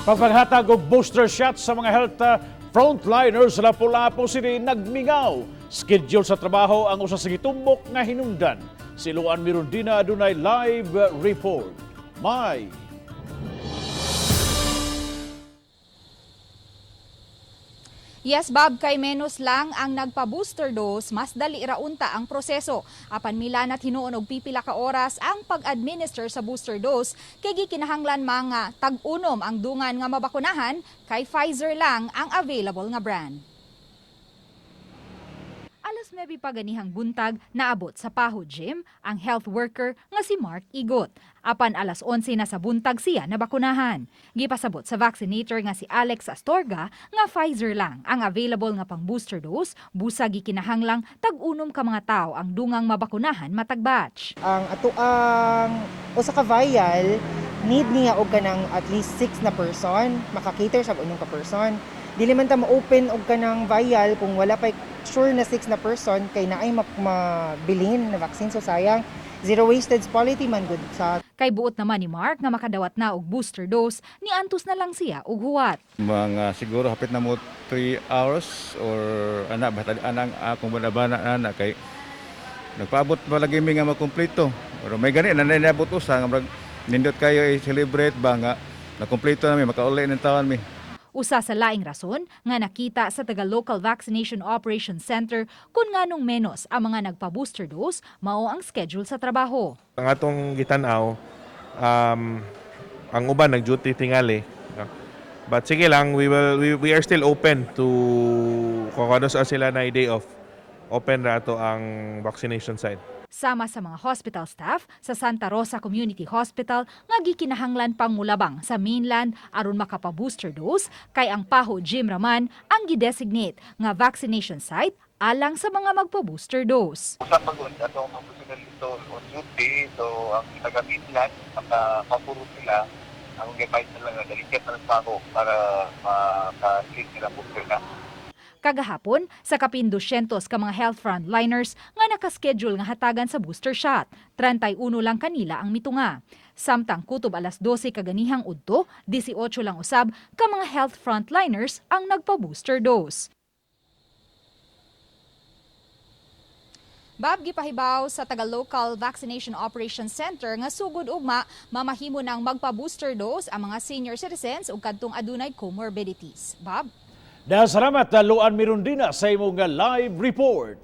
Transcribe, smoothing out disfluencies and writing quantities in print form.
Pagpaghatag og booster shot sa mga health frontliners sa Lapu-Lapu City nagmingaw. Schedule sa trabaho ang usa sa gitumbok nga hinungdan. Si Luan Mirundina adunay live report. May Yes, Bob, kay menos lang ang nagpa-booster dose, mas dali raunta ang proseso. Apan milan at hinuon og pipila ka oras ang pag-administer sa booster dose, kay gikinahanglan mga tag-unom ang dungan nga mabakunahan, kay Pfizer lang ang available nga brand. Alas 9 pa ganihang buntag, naabot sa Paho Gym ang health worker nga si Mark Igot. Apan alas 11 na sa buntag siya nabakunahan. Gipasabot sa vaccinator nga si Alex Astorga nga Pfizer lang ang available nga pang booster dose, busa gikinahanglang tag-unom ka mga tao ang dungang mabakunahan matag batch. Ang atuang usa ka vial need niya og kanang at least 6 na person, makakater sa unong ka person. Dili man ta ma-open og kanang vial kung wala pa sure na 6 na person kay naay mabilin na vaccine, so sayang. Zero wastage policy man good sa. Kay buot naman ni Mark nga makadawat na og booster dose, niantos na lang siya og huwat. Mga siguro hapit na mo 3 hours or batali anang akong banabana na kay nagpaabot pa lagi mi nga makumpleto. Pero may gani na naabot usa nga nindot kayo i-celebrate ba nga nakumpleto na mi makauli ng taon mi. Usa sa laing rason nga nakita sa taga-local vaccination operations center kung nganong menos ang mga nagpa-booster dose mao ang schedule sa trabaho. Ang atong gitanaw, ang uban nag-duty tingali. But sige lang, we are still open to kung ano sila na day off. Open ra to ang vaccination site. Sama sa mga hospital staff sa Santa Rosa Community Hospital nga gikinahanglan pang mulabang sa mainland aron makapa-booster dose, kay ang Paho Gym raman ang gidesignate nga vaccination site alang sa mga magpa-booster dose. Sa pagod ato ang professional dito on duty, so ang taga-mainland makapuro sila ang gabay nila nga delicate na tao para maka-treat nila booster na. Kagahapon, sa kapin 200 ka mga health frontliners nga nakaschedule nga hatagan sa booster shot. 31 lang kanila ang mitunga. Samtang kutob alas 12 kaganihang udto, 18 lang usab ka mga health frontliners ang nagpa-booster dose. Bob, gipahibaw sa taga-local vaccination operations center nga sugod ugma mamahimo nang magpa-booster dose ang mga senior citizens ug kadtong adunay comorbidities. Bob? Salamat Luan Mirundina sa imong live report.